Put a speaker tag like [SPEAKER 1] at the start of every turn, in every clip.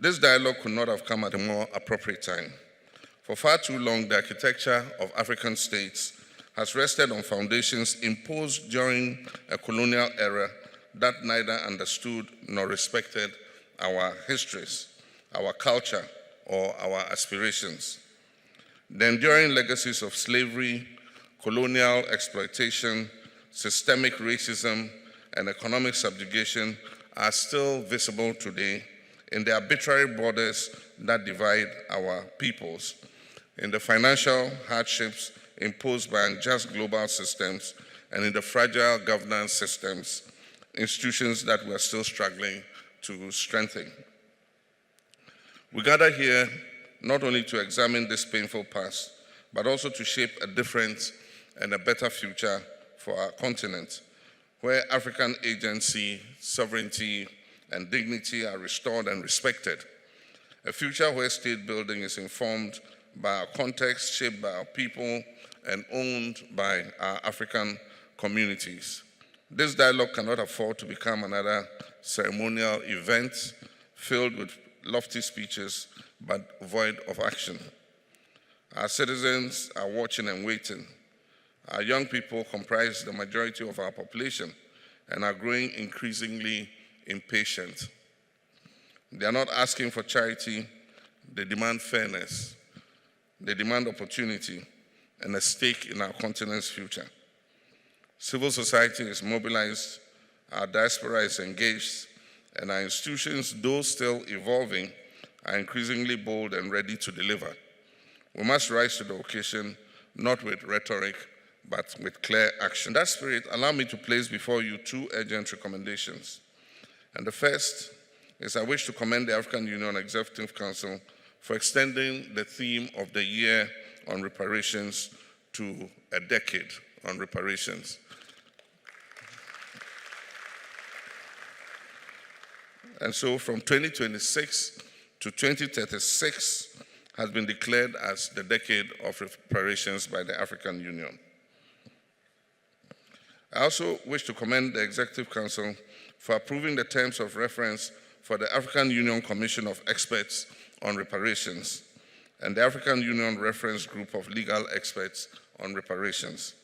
[SPEAKER 1] This dialogue could not have come at a more appropriate time. For far too long, the architecture of African states has rested on foundations imposed during a colonial era that neither understood nor respected our histories, our culture, or our aspirations. The enduring legacies of slavery, colonial exploitation, systemic racism, and economic subjugation are still visible today in the arbitrary borders that divide our peoples, in the financial hardships imposed by unjust global systems, and in the fragile governance systems, institutions that we are still struggling to strengthen. We gather here not only to examine this painful past, but also to shape a different and a better future for our continent, where African agency, sovereignty, and dignity are restored and respected. A future where state building is informed by our context, shaped by our people, and owned by our African communities. This dialogue cannot afford to become another ceremonial event filled with lofty speeches but void of action. Our citizens are watching and waiting. Our young people comprise the majority of our population and are growing increasingly impatient. They are not asking for charity, they demand fairness. They demand opportunity and a stake in our continent's future. Civil society is mobilized, our diaspora is engaged, and our institutions, though still evolving, are increasingly bold and ready to deliver. We must rise to the occasion, not with rhetoric, but with clear action. In that spirit, allow me to place before you two urgent recommendations. And the first is I wish to commend the African Union Executive Council for extending the theme of the year on reparations to a decade on reparations. And so from 2026 to 2036 has been declared as the decade of reparations by the African Union. I also wish to commend the Executive Council for approving the terms of reference for the African Union Commission of Experts on Reparations and the African Union Reference Group of Legal Experts on Reparations.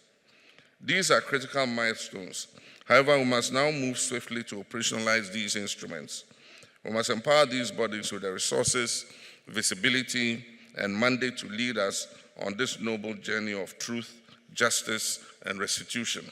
[SPEAKER 1] These are critical milestones. However, we must now move swiftly to operationalize these instruments. We must empower these bodies with the resources, visibility, and mandate to lead us on this noble journey of truth, justice, and restitution.